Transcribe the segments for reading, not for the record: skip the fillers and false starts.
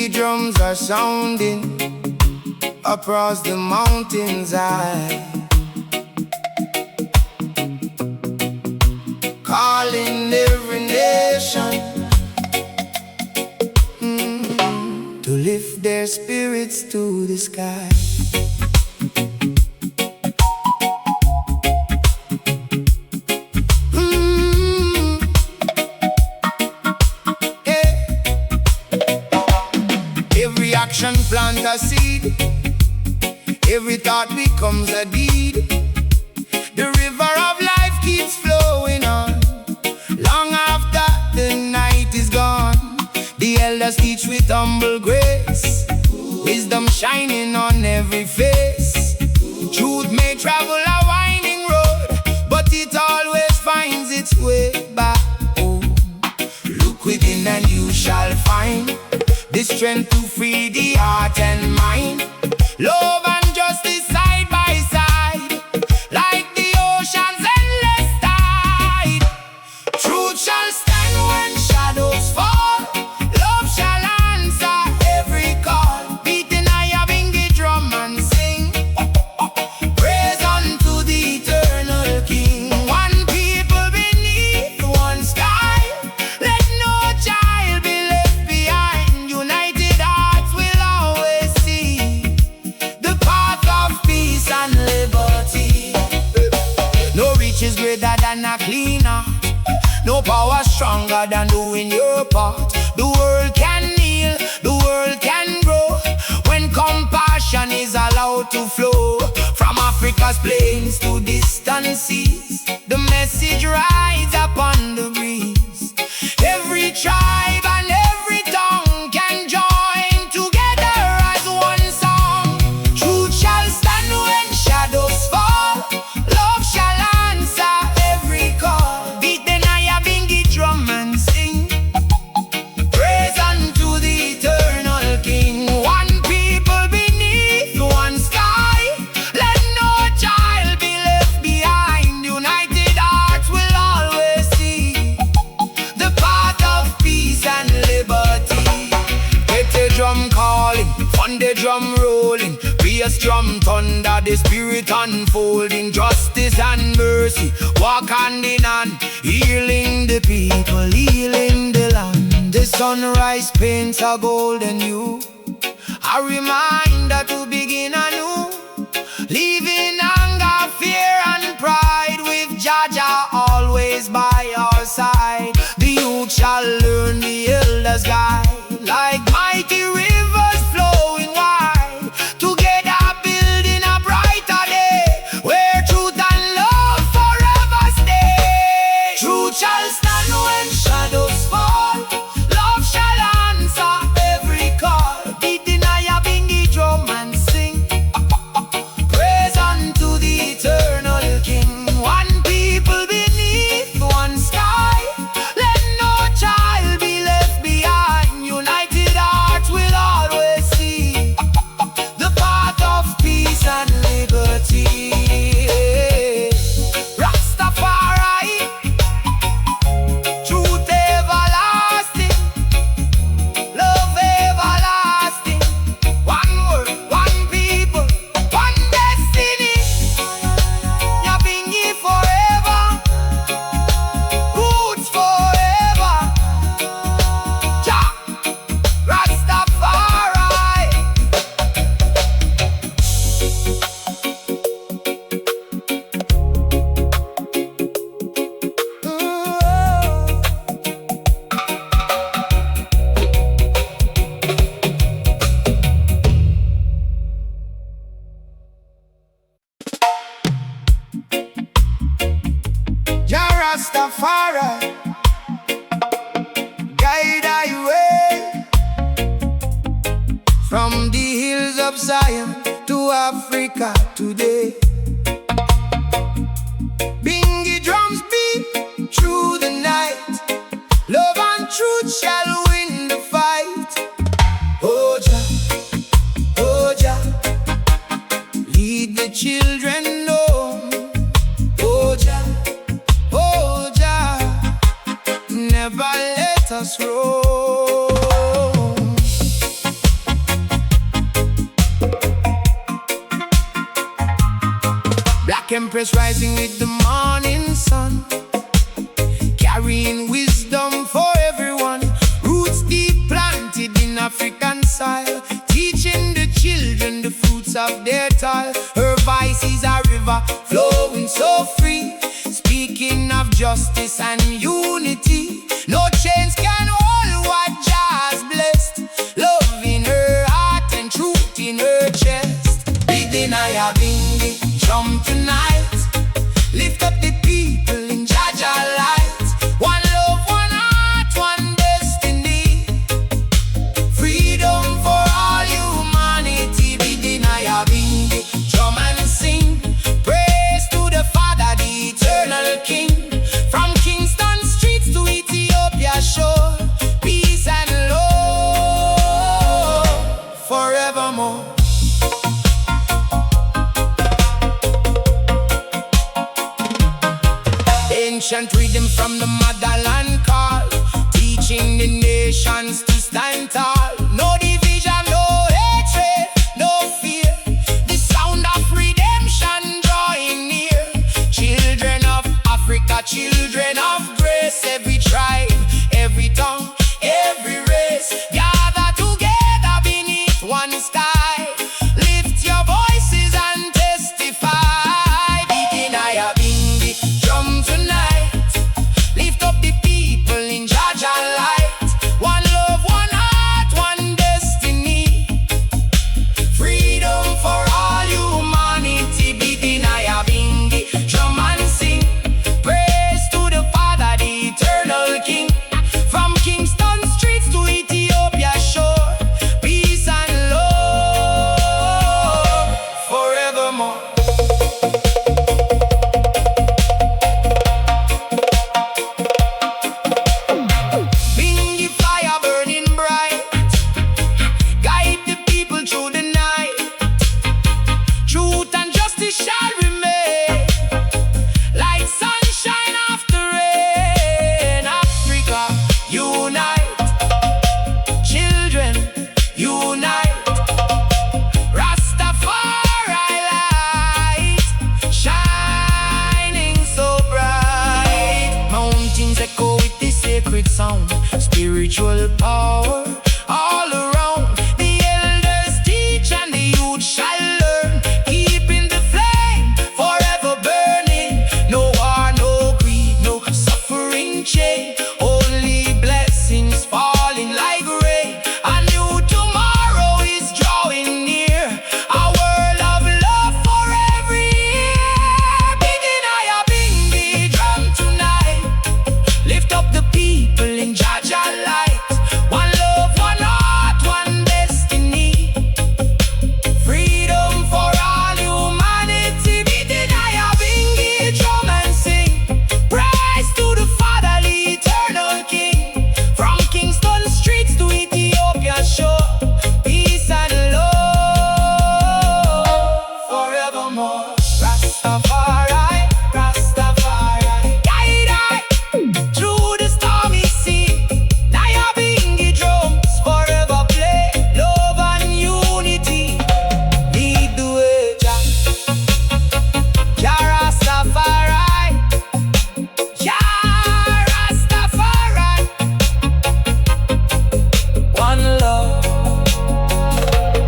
Bingy drums are sounding across the mountains high, calling every nation to lift their spirits to the sky. Every action plant a seed, every thought becomes a deed. The river of life keeps flowing on, long after the night is gone. The elders teach with humble grace, wisdom shining on every face. Truth may travel a winding road, but it always finds its way back home. Look within and you shall find the strength to free the heart and mind. Love and justice side by side, like the ocean's endless tide. Truth shall stand when shadows fall, love shall answer every call. Beat the Nyabinghi drum and sing, praise unto the eternal King. One people beneath one sky, let no child be left behind. United hearts will always see the path of peace and liberty. No reach is greater than a clean heart, no power stronger than doing your part. The world can heal, the world can grow, when compassion is allowed to flow. From Africa's plains to distant seas, the message rides upon the breeze. Every tribe and every tongue can join together as one song. Truth shall stand when shadows fall, love shall answer every call. Beat the Nyabinghi drum and sing, praise unto the eternal King. One people beneath one sky, let no child be left behind. United hearts will always see the path of peace and liberty. Get the drum calling, fun the drum rolling, bass drum thunder, the spirit unfolding. Justice and mercy walk hand in hand, healing the people, healing the land. The sunrise paints a golden hue, a reminder to begin anew, leaving anger, fear and pride, with Jah Jah always by our side. The youth shall learn the elders guide, like mighty rivers flowing wide, together building a brighter day, where truth and love forever stay. Truth shall stand when shadows fall, love shall answer every call. Beat the Nyabinghi drum and sing, praise unto the eternal King. One people beneath one sky, let no child be left behind. United hearts will always see the path of peace and liberty. Rastafari, truth everlasting, love everlasting. One word, one people, one destiny. Nyabinghi forever, roots forever. Jah, Rastafari. Jah Rastafari, guide thy way from the hills of Zion to Africa today. Bingy drums beat through the night, love and truth shall win the fight. Oh Jah, lead the children home. Oh Jah, never let us roam. Empress rising with the morning sun, carrying wisdom for everyone. Roots deep planted in African soil, teaching the children the fruits of their toil. Her voice is a river flowing so free, speaking of justice and unity. No chains can hold what Jah has blessed, love in her heart and truth in her chest. Big the Nyabinghi drum tonight, lift up the people in Jah Jah light. One love, one heart, one destiny, freedom for all humanity. Big the Nyabinghi drum and sing, praise to the Father, the eternal King. From Kingston streets to Ethiopia shore, peace and love forevermore. Ancient rhythm from the motherland call, teaching the nations to stand tall. No division, no hatred, no fear, the sound of redemption drawing near. Children of Africa, children of grace, every tribe, every tongue, every race, gather together beneath one sky. Lift your voices and testify. Begin Nyabinghi drum tonight, lift up the people in Jah Jah light. One love, one heart, one destiny, freedom for all humanity. Begin Nyabinghi drum and sing, praise to the Father, the eternal King. From Kingston streets to Ethiopia shore, peace and love forevermore. Bingy fire burning bright, guide the people through the night. Truth and justice shall remain, like sunshine after rain. Africa, unite, children, unite. Rastafari light, shining so bright. Mountains echo with the sacred sound, spiritual power all around. The elders teach and the youth shall learn, keeping the flame forever burning. No war, no greed, no suffering chain, only blessings falling like rain. A new tomorrow is drawing near, a world of love for every year. Begin Nyabinghi drum tonight, lift up the people in Jah Jah light. One love, one heart, one destiny, freedom for all humanity. Begin Nyabinghi drum and sing, praise to the Father, the eternal King. From Kingston streets to Ethiopia shore, peace and love forevermore. Rastafari, Rastafari, guide I through the stormy sea. Nyabinghi drums forever play, love and unity. Lead the way, Jah, Jah Rastafari, Jah Rastafari. One love,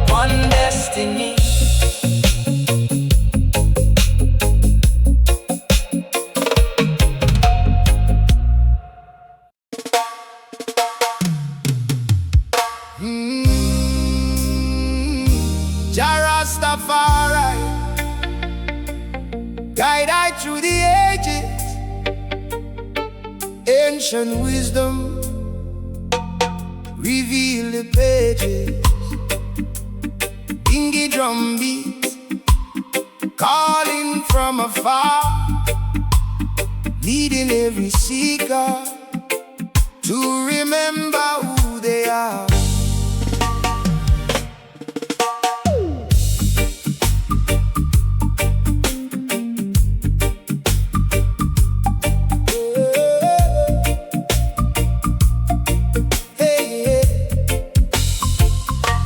one destiny. Jah Rastafari, guide I through the ages, ancient wisdom, reveal the pages. Bingy drum beat, calling from afar, leading every seeker to remember who they are.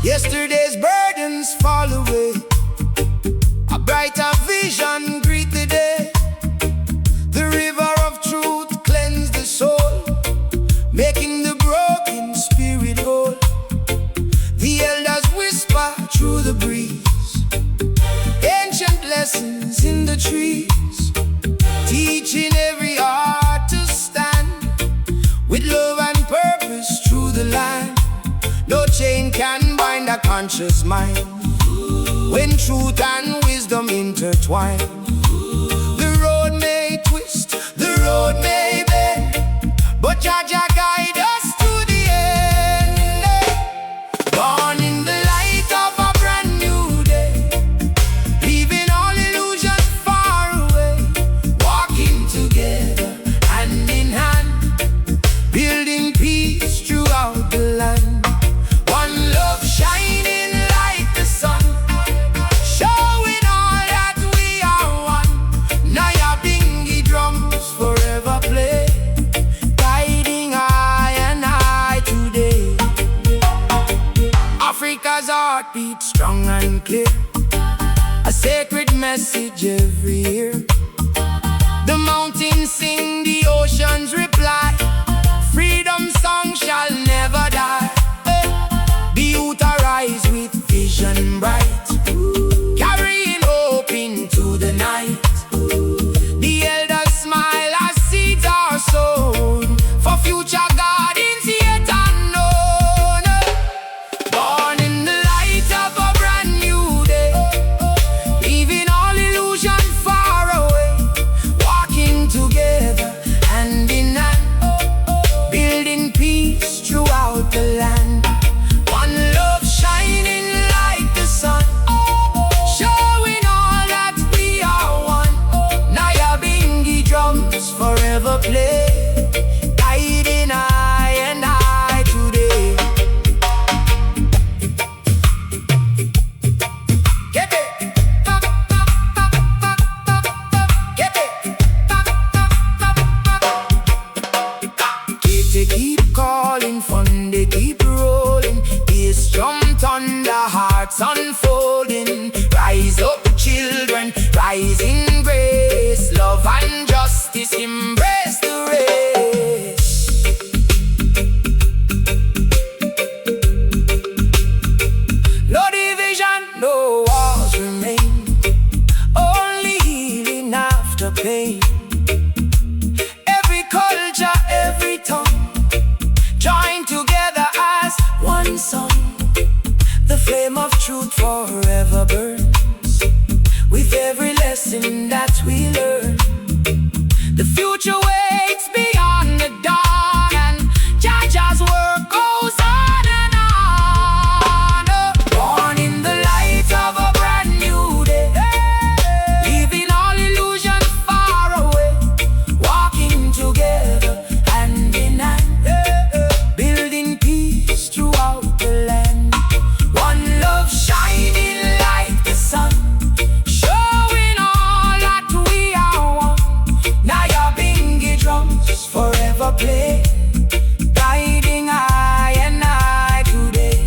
Yesterday's burdens fall away, a brighter vision greet the day. the land. No chain can bind a conscious mind. When truth and wisdom intertwine, the road may twist, the road may bend, but Jah Jah guide us to the end. Born in the light of a brand new day, leaving all illusion far away, walking together hand in hand, building peace throughout the land. One love shining like the sun, showing all that we are one. Nyabinghi drums forever play, guiding I and I today. Africa's heartbeat strong and clear, a sacred message every year. The mountains sing, the oceans reply, freedom song shall never die. The youth arise with vision bright, carrying hope into the night. The elders smile as seeds are sown, for future gardens yet unknown. Born in the light of a brand new day, leaving all illusion far away, walking together hand in hand, building peace throughout the land. One love shining like the sun, showing all that we are one. Nyabinghi drums forever play, guiding I and I today. Get it, get it. They keep calling, fun they keep rolling. Bass drum thunder, hearts unfolding. Rise up children, rise in grace. Love and justice, embrace the race. No division, no walls remain, only healing after pain. Every culture, every tongue, join together as one song. The flame of truth forever burns, with every lesson that we learn. The future waits beyond the dawn, and Jah Jah's work goes on and on. Born in the light of a brand new day, leaving all illusion far away, walking together hand in hand, building peace throughout the land. One love shining like the sun, showing all that we are one. Nyabinghi drums forever play, guiding I and I today.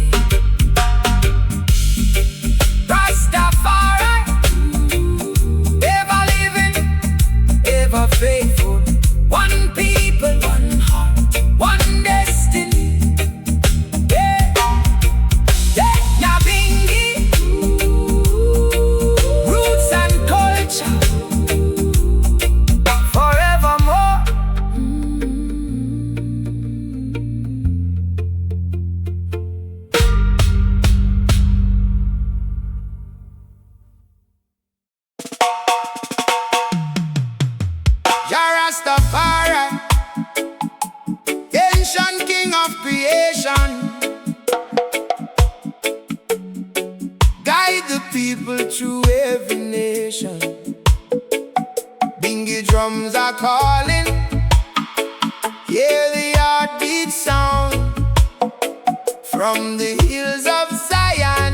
Rastafari, ever living, ever faithful. One people, one heart, one destiny. Yeah, yeah. Nyabinghi, roots and culture, forevermore. Jah Rastafari, ancient king of creation, guide the people through every nation. Bingy drums are calling, hear the heartbeat sound from the hills of Zion,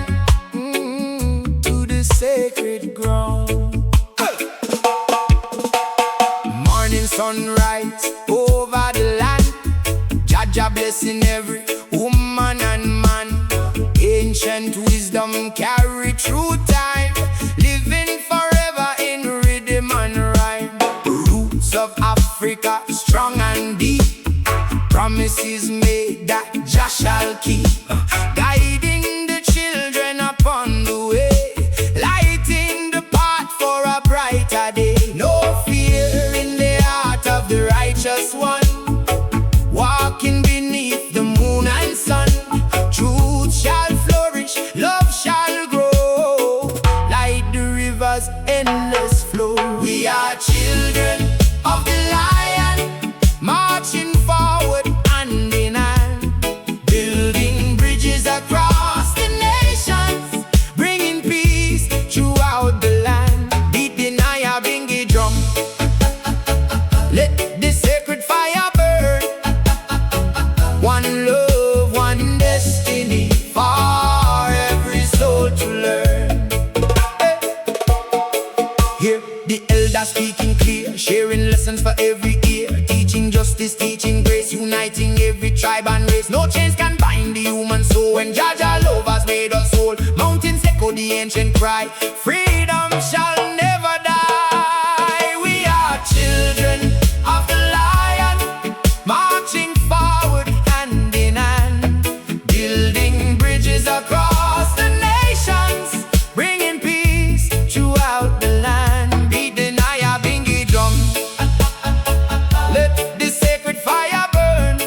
to the sacred ground. Morning sunrise over the land, Jah Jah blessing every woman and man. Ancient wisdom carry through time, living forever in rhythm and rhyme. Roots of Africa strong and deep, promises made that Jah shall keep. Guiding the children upon the way, lighting the path for a brighter day. No fear in the heart of the righteous one, walking beneath the moon and place. No chains can bind the human soul. When Jah Jah love has made us whole, mountains echo the ancient cry, freedom shall never die. We are children of the Lion, marching forward hand in hand, building bridges across the nations, bringing peace throughout the land. Beat the Nyabinghi drum, let the sacred fire burn.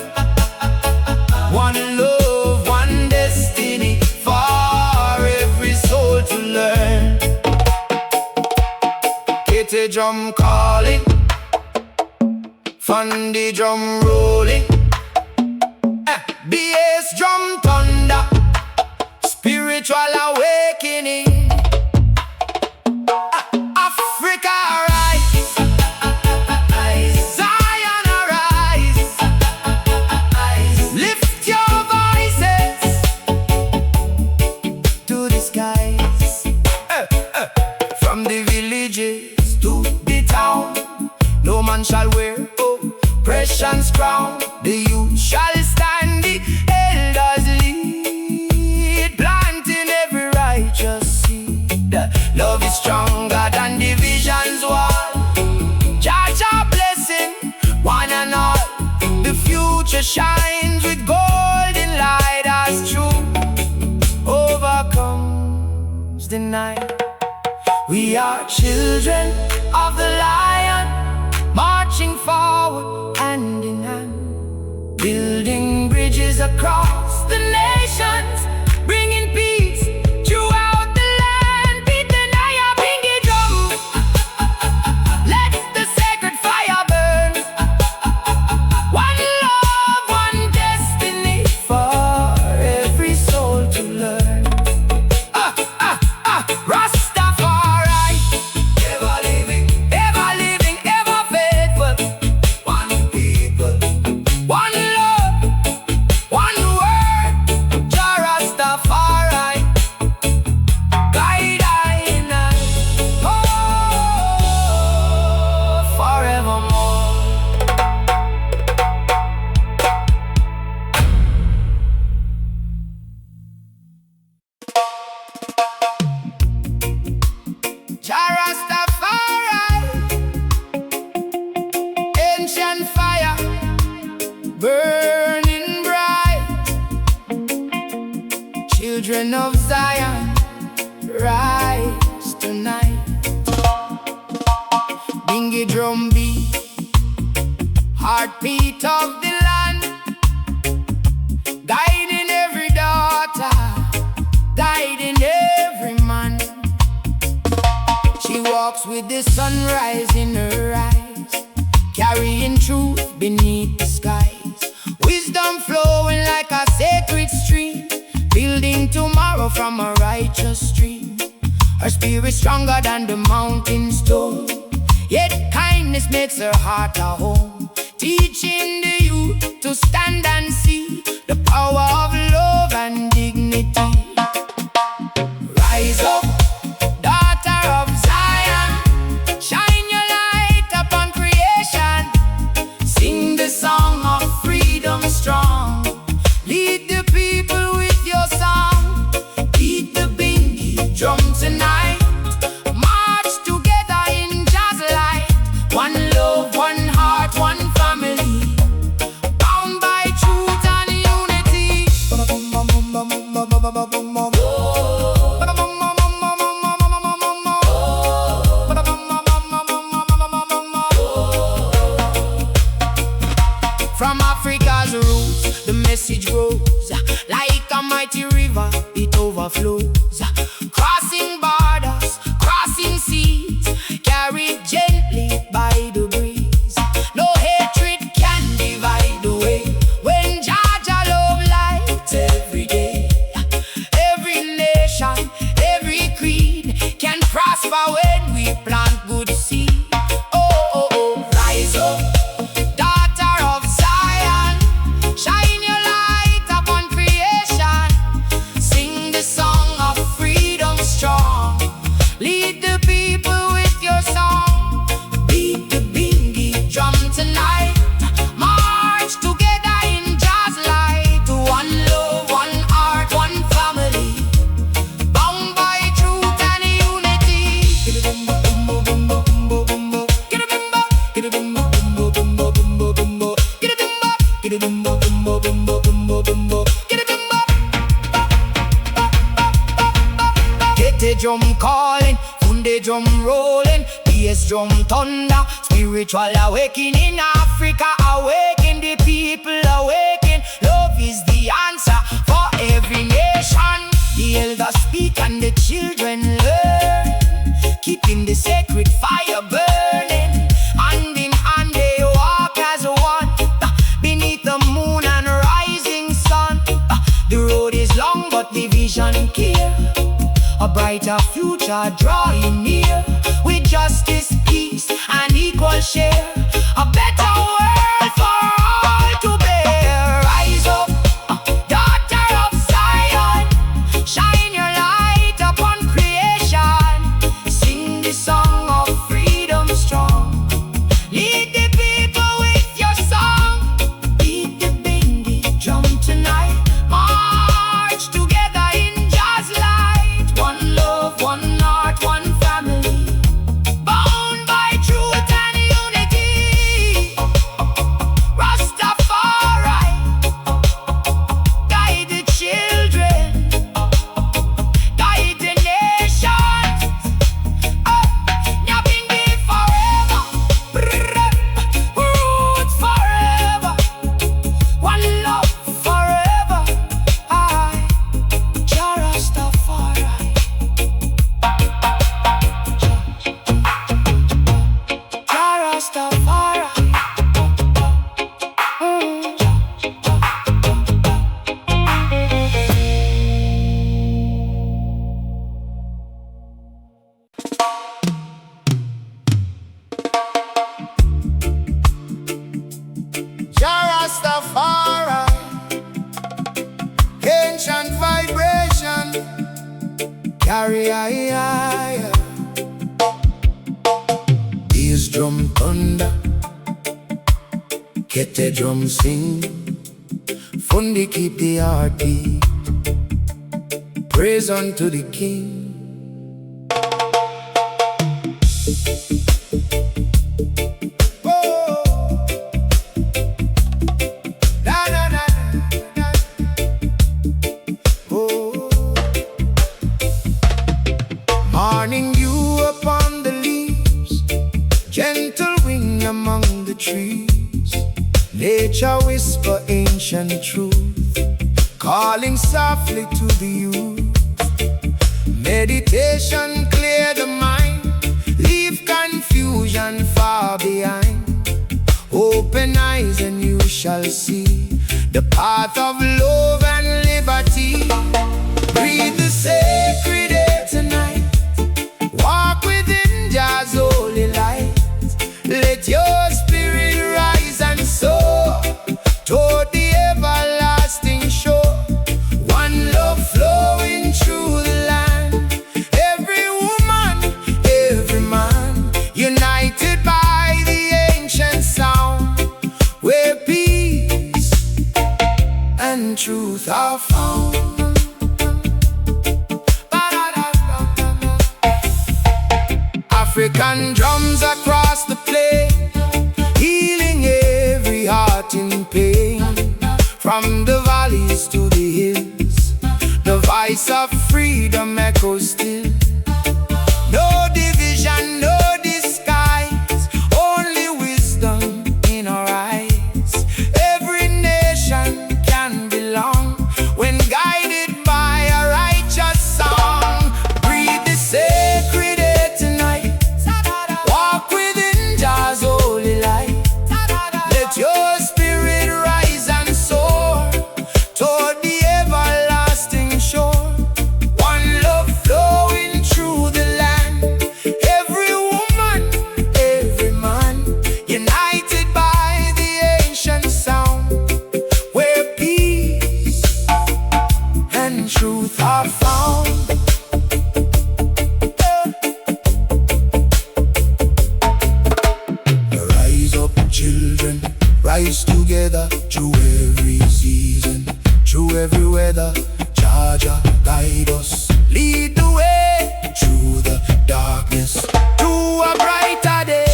One love, one destiny, for every soul to learn. Kitty drum calling, Fundy drum rolling, bass drum thunder, spiritual awakening. Africa rise, Zion arise, lift your voices to the skies. From the villages to the town, no man shall wear oppression's crown. The youth shall stand, the elders lead, planting every righteous seed. Love is stronger than division's wall. Jah Jah blessing one and all. The future shines with golden light as truth overcomes the night. We are children of the Lion, marching forward hand in hand, building bridges across the nations, bringing peace throughout the land. Beat the Nyabinghi drum, let the sacred fire burn. One love, one destiny, for every soul to learn. Rastafari, ever living, ever faithful. One people, one love, one word. Jah Rastafari, guide in us, forevermore. Jah Rastafari, ancient fire, burning bright. Children of Zion, rise tonight. Bingy drum beat, heartbeat of the land, guiding every daughter, guiding every man. She walks with the sunrise in her eyes, carrying truth beneath the skies. Wisdom flowing like a sacred stream, building tomorrow from a righteous stream. Her spirit stronger than the mountain stone, yet kindness makes her heart a home. Teaching the youth to stand and see the power of love and dignity. Rise up, daughter of Zion, shine your light upon creation. Sing the song of freedom strong, lead the people with your song. Beat the bingy drum tonight, march together in Jah's light. One love, one heart, one family, bound by truth and unity. From Africa's roots, the message grows like a mighty river, it overflows. Crossing borders, crossing seas, carried gently by the breeze. No hatred can divide the way when Jah Jah love lights every day. Every nation, every creed can prosper when we plant good seed. Oh, oh, oh, rise up, daughter of Zion, shine your light upon creation. Sing the song of drum calling, Funde drum rolling, bass drum thunder. Spiritual awakening in Africa, awaken the people, awaken. Love is the answer for every nation. The elders speak and the children learn, keeping the sacred fire burning. Hand in hand they walk as one, beneath the moon and rising sun. The road is long but the vision clear, a brighter future drawing near. With justice, peace and equal share, a better world for all to bear. Rise up, daughter of Zion, shine your light upon creation. Sing the song of freedom strong, lead the people with your song. Beat the bendy drum tonight, march together in Jah's light. One love, one heart, one family, bound by truth and unity. Rastafari, guide the children, guide the nations. Nyabinghi forever, roots forever, one love forever. Jah Rastafari. Jah Rastafari. Jah Rastafari, ancient vibration, carry higher. Bass drum thunder, kete drum sing, Fundi keep the heart beat. Praise unto the King. Oh, na na na na. Oh, morning dew upon the leaves, gentle wing among the trees. Nature whisper ancient truth, calling softly to the youth. Meditation clear the mind, leave confusion far behind. Open eyes and you shall see the path of love and liberty. Breathe the sacred air tonight, walk within Jah's holy light. Let your spirit rise and soar toward the everlasting shore. One love flowing through the land, every woman, every man, united by the ancient sound, where peace and truth are found. African drums across the plain, healing every heart in pain. From the valleys to the hills, the voice of freedom echoes still. No division, no disguise, only wisdom in our eyes. Every nation can belong when guided by a righteous song. Breathe the sacred air tonight, walk within Jah's holy light. Let your spirit rise and soar toward the everlasting shore. One love flowing through the land, every woman, every man, united by the ancient sound, where peace and truth are found. Rise up, children, rise together through every season, through every weather. Jah Jah guide us, lead the way through the darkness to a brighter day.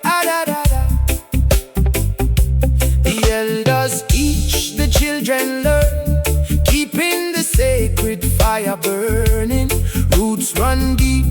Ah-da-da-da. The elders teach, the children learn, keeping the sacred fire burning, roots run deep,